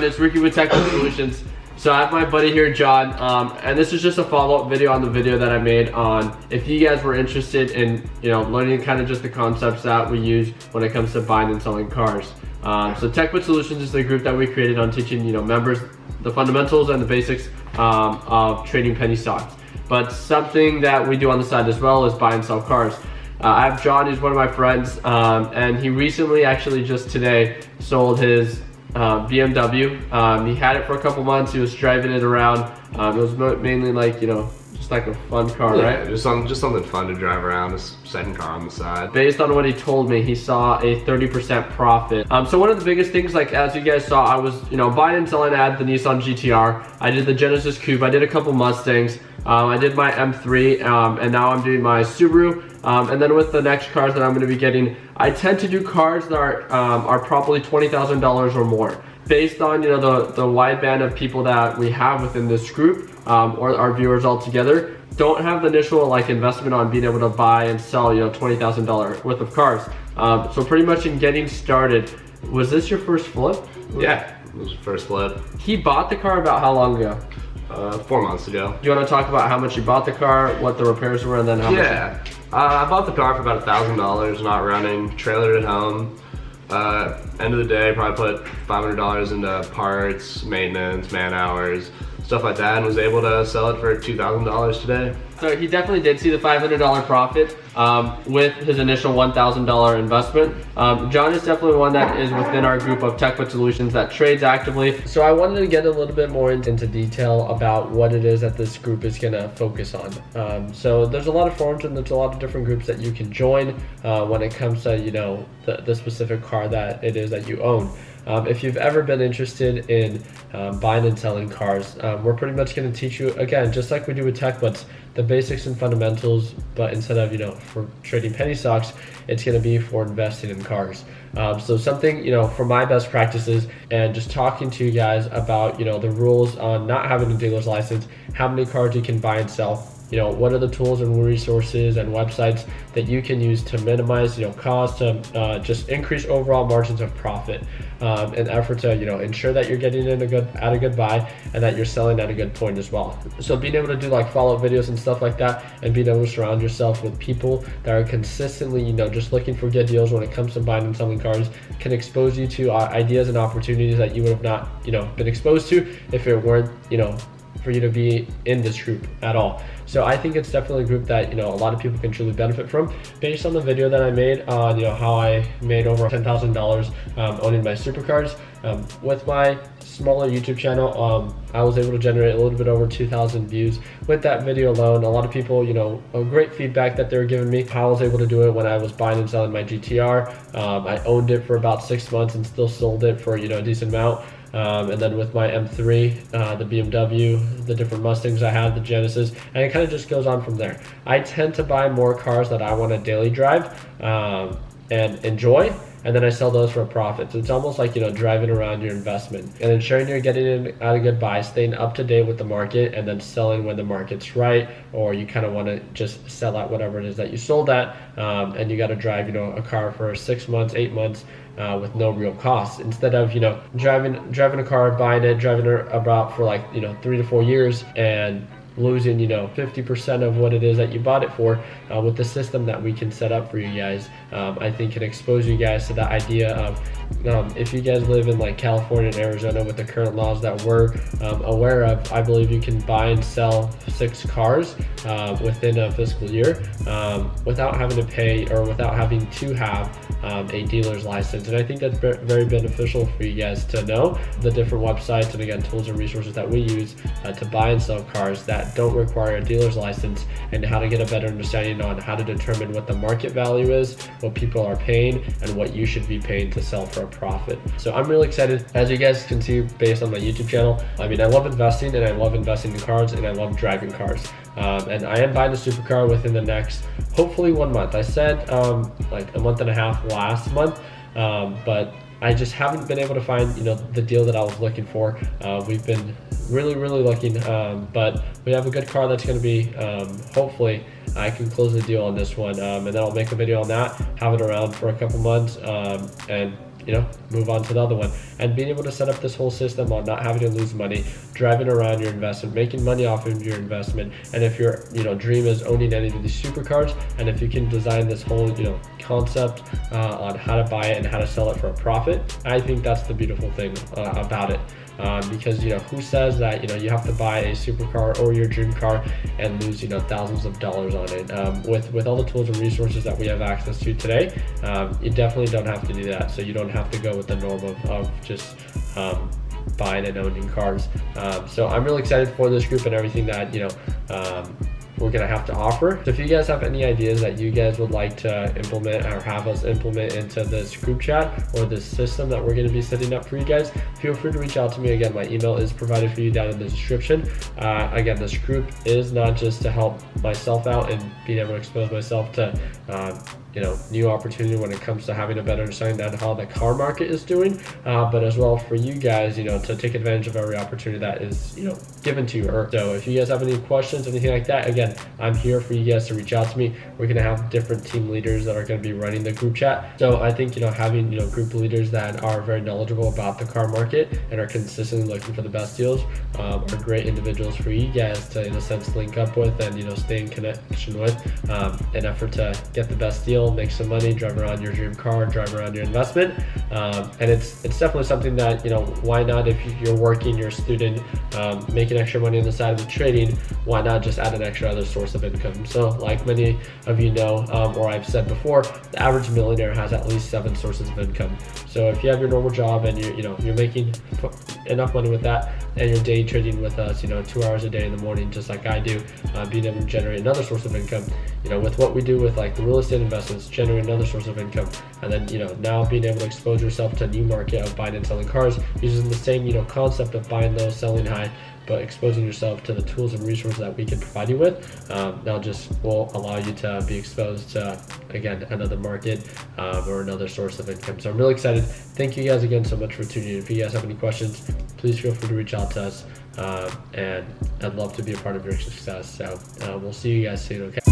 it's Ricky with Technical Solutions. So I have my buddy here, John, and this is just a follow-up video on the video that I made on if you guys were interested in, learning kind of just the concepts that we use when it comes to buying and selling cars. So Technical Solutions is the group that we created on teaching, members the fundamentals and the basics of trading penny stocks. But something that we do on the side as well is buy and sell cars. I have John, who's one of my friends, and he recently, actually just today, sold his BMW. He had it for a couple months. He was driving it around. It was mainly like, just like a fun car, right? Just something fun to drive around, a second car on the side. Based on what he told me, he saw a 30% profit. So one of the biggest things, like as you guys saw, I was, buying and selling. I had the Nissan GTR. I did the Genesis Coupe. I did a couple Mustangs. I did my M3, and now I'm doing my Subaru. And then with the next cars that I'm going to be getting, I tend to do cars that are probably $20,000 or more. Based on the wide band of people that we have within this group, or our viewers all together, don't have the initial investment on being able to buy and sell $20,000 worth of cars. So pretty much in getting started, was this your first flip? Yeah, it was the first flip. He bought the car about how long ago? 4 months ago. Do you want to talk about how much you bought the car, what the repairs were, and then how much? Yeah, I bought the car for about $1,000, not running, trailered it home. End of the day, probably put $500 into parts, maintenance, man hours, stuff like that, and was able to sell it for $2,000 today. So he definitely did see the $500 profit with his initial $1,000 investment. John is definitely one that is within our group of Technical Solutions that trades actively. So I wanted to get a little bit more into detail about what it is that this group is gonna focus on. So there's a lot of forums and there's a lot of different groups that you can join when it comes to the specific car that it is that you own. If you've ever been interested in buying and selling cars, we're pretty much going to teach you, again, just like we do with TechButts, the basics and fundamentals, but instead of, for trading penny stocks, it's going to be for investing in cars. So something, for my best practices and just talking to you guys about, the rules on not having a dealer's license, how many cars you can buy and sell. What are the tools and resources and websites that you can use to minimize, cost, to just increase overall margins of profit, in effort to, ensure that you're getting in at a good buy and that you're selling at a good point as well. So being able to do follow-up videos and stuff like that, and being able to surround yourself with people that are consistently, just looking for good deals when it comes to buying and selling cars, can expose you to ideas and opportunities that you would have not, been exposed to if it weren't, for you to be in this group at all. So I think it's definitely a group that a lot of people can truly benefit from. Based on the video that I made on how I made over $10,000 owning my supercars, with my smaller YouTube channel, I was able to generate a little bit over 2,000 views with that video alone. A lot of people, a great feedback that they were giving me, how I was able to do it when I was buying and selling my GTR. I owned it for about 6 months and still sold it for a decent amount. And then with my M3, the BMW, the different Mustangs I had, the Genesis, and it kind of just goes on from there. I tend to buy more cars that I want to daily drive and enjoy, and then I sell those for a profit. So it's almost like, driving around your investment and ensuring you're getting in at a good buy, staying up to date with the market, and then selling when the market's right, or you kind of want to just sell out whatever it is that you sold at, and you got to drive, a car for 6 months, 8 months, with no real costs, instead of driving a car, buying it, driving it about for 3 to 4 years and losing 50% of what it is that you bought it for. With the system that we can set up for you guys, I think can expose you guys to the idea of if you guys live in California and Arizona with the current laws that we're aware of, I believe you can buy and sell 6 cars within a fiscal year without having to pay or without having to have a dealer's license. And I think that's very beneficial for you guys to know the different websites and, again, tools and resources that we use to buy and sell cars that don't require a dealer's license, and how to get a better understanding on how to determine what the market value is, what people are paying, and what you should be paying to sell for a profit. So I'm really excited. As you guys can see based on my YouTube channel, I love investing, and I love investing in cars, and I love driving cars. And I am buying a supercar within the next, hopefully, 1 month. I said a month and a half last month, but I just haven't been able to find the deal that I was looking for. We've been really looking, but we have a good car that's going to be, hopefully I can close the deal on this one, and then I'll make a video on that, have it around for a couple months, and move on to the other one. And being able to set up this whole system on not having to lose money, driving around your investment, making money off of your investment. And if your dream is owning any of these supercars, and if you can design this whole concept on how to buy it and how to sell it for a profit, I think that's the beautiful thing about it. Because who says that you have to buy a supercar or your dream car and lose thousands of dollars on it. With all the tools and resources that we have access to today, you definitely don't have to do that. So you don't have to go with the norm of just buying and owning cars. So I'm really excited for this group and everything that we're gonna have to offer. So if you guys have any ideas that you guys would like to implement or have us implement into this group chat or this system that we're gonna be setting up for you guys, feel free to reach out to me. Again, my email is provided for you down in the description. Again, this group is not just to help myself out and being able to expose myself to new opportunity when it comes to having a better understanding on how the car market is doing, but as well for you guys, to take advantage of every opportunity that is, given to you. So if you guys have any questions, anything like that, again, I'm here for you guys to reach out to me. We're gonna have different team leaders that are gonna be running the group chat. So I think, having, group leaders that are very knowledgeable about the car market and are consistently looking for the best deals are great individuals for you guys to, in a sense, link up with and, stay in connection with in effort to get the best deal, make some money, drive around your dream car, drive around your investment. And it's definitely something that, why not, if you're working, you're a student, making extra money on the side of the trading, why not just add an extra other source of income? So like many of you know, or I've said before, the average millionaire has at least 7 sources of income. So if you have your normal job and you're making enough money with that, and you're day trading with us, 2 hours a day in the morning, just like I do, being able to generate another source of income, with what we do with like the real estate investments, generate another source of income, and then now being able to expose yourself to a new market of buying and selling cars using the same concept of buying low, selling high, but exposing yourself to the tools and resources that we can provide you with, now just will allow you to be exposed to, again, another market or another source of income. So I'm really excited. Thank you guys again so much for tuning in. If you guys have any questions, please feel free to reach out to us, and I'd love to be a part of your success. So we'll see you guys soon, okay?